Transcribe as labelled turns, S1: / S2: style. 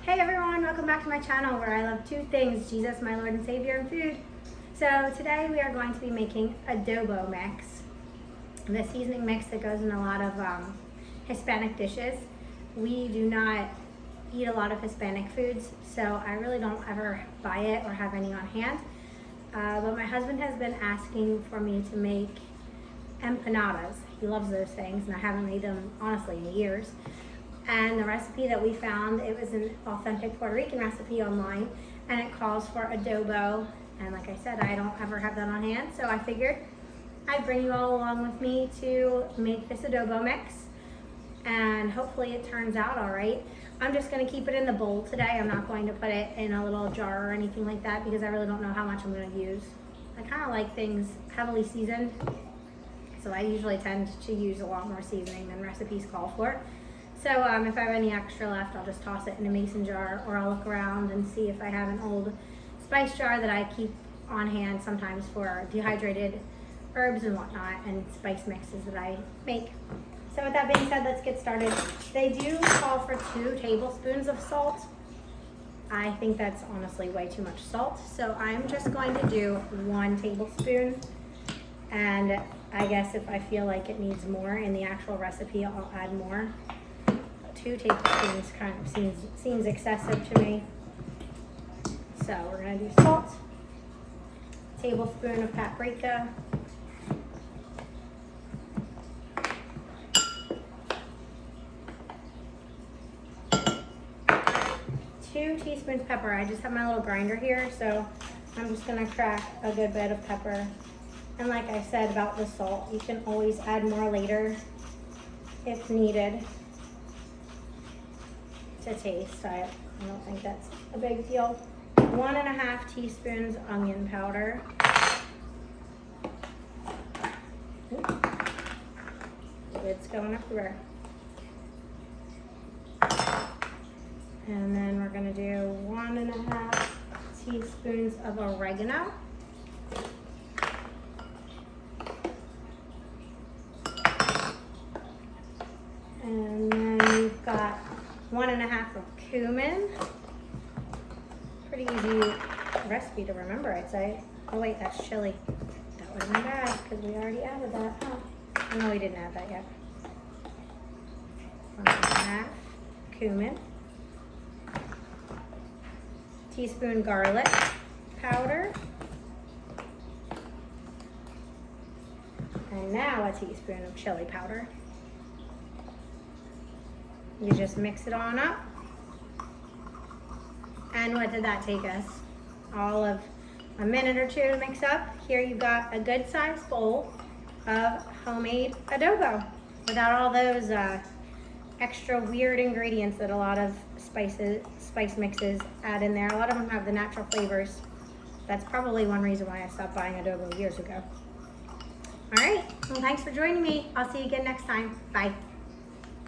S1: Hey everyone, welcome back to my channel where I love two things, Jesus, my Lord and Savior, and food. So today we are going to be making adobo mix, the seasoning mix that goes in a lot of Hispanic dishes. We do not eat a lot of Hispanic foods, so I really don't ever buy it or have any on hand. But my husband has been asking for me to make empanadas. He loves those things, and I haven't made them honestly in years. And the recipe that we found, it was an authentic Puerto Rican recipe online, and it calls for adobo. And like I said, I don't ever have that on hand, so I figured I'd bring you all along with me to make this adobo mix, and hopefully it turns out all right. I'm just gonna keep it in the bowl today. I'm not going to put it in a little jar or anything like that because I really don't know how much I'm gonna use. I kind of like things heavily seasoned, so I usually tend to use a lot more seasoning than recipes call for. So if I have any extra left, I'll just toss it in a mason jar, or I'll look around and see if I have an old spice jar that I keep on hand sometimes for dehydrated herbs and whatnot, and spice mixes that I make. So with that being said, let's get started. They do call for 2 tablespoons of salt. I think that's honestly way too much salt, so I'm just going to do 1 tablespoon, and I guess if I feel like it needs more in the actual recipe, I'll add more. 2 tablespoons kind of seems excessive to me. So we're gonna do salt, tablespoon of paprika, two teaspoons pepper. I just have my little grinder here, so I'm just gonna crack a good bit of pepper. And like I said about the salt, you can always add more later if needed to taste. I don't think that's a big deal. 1.5 teaspoons onion powder. It's going everywhere. And then we're gonna do 1.5 teaspoons of oregano. And then we've got 1.5 of cumin. Pretty easy recipe to remember, I'd say. Oh wait, that's chili. That would have been bad because we already added that. Oh, no, we didn't add that yet. 1.5 cumin. Teaspoon garlic powder. And now a teaspoon of chili powder. You just mix it on up. And what did that take us? All of a minute or 2 to mix up. Here you've got a good sized bowl of homemade adobo without all those extra weird ingredients that a lot of spice mixes add in there. A lot of them have the natural flavors. That's probably one reason why I stopped buying adobo years ago. All right, well, thanks for joining me. I'll see you again next time. Bye.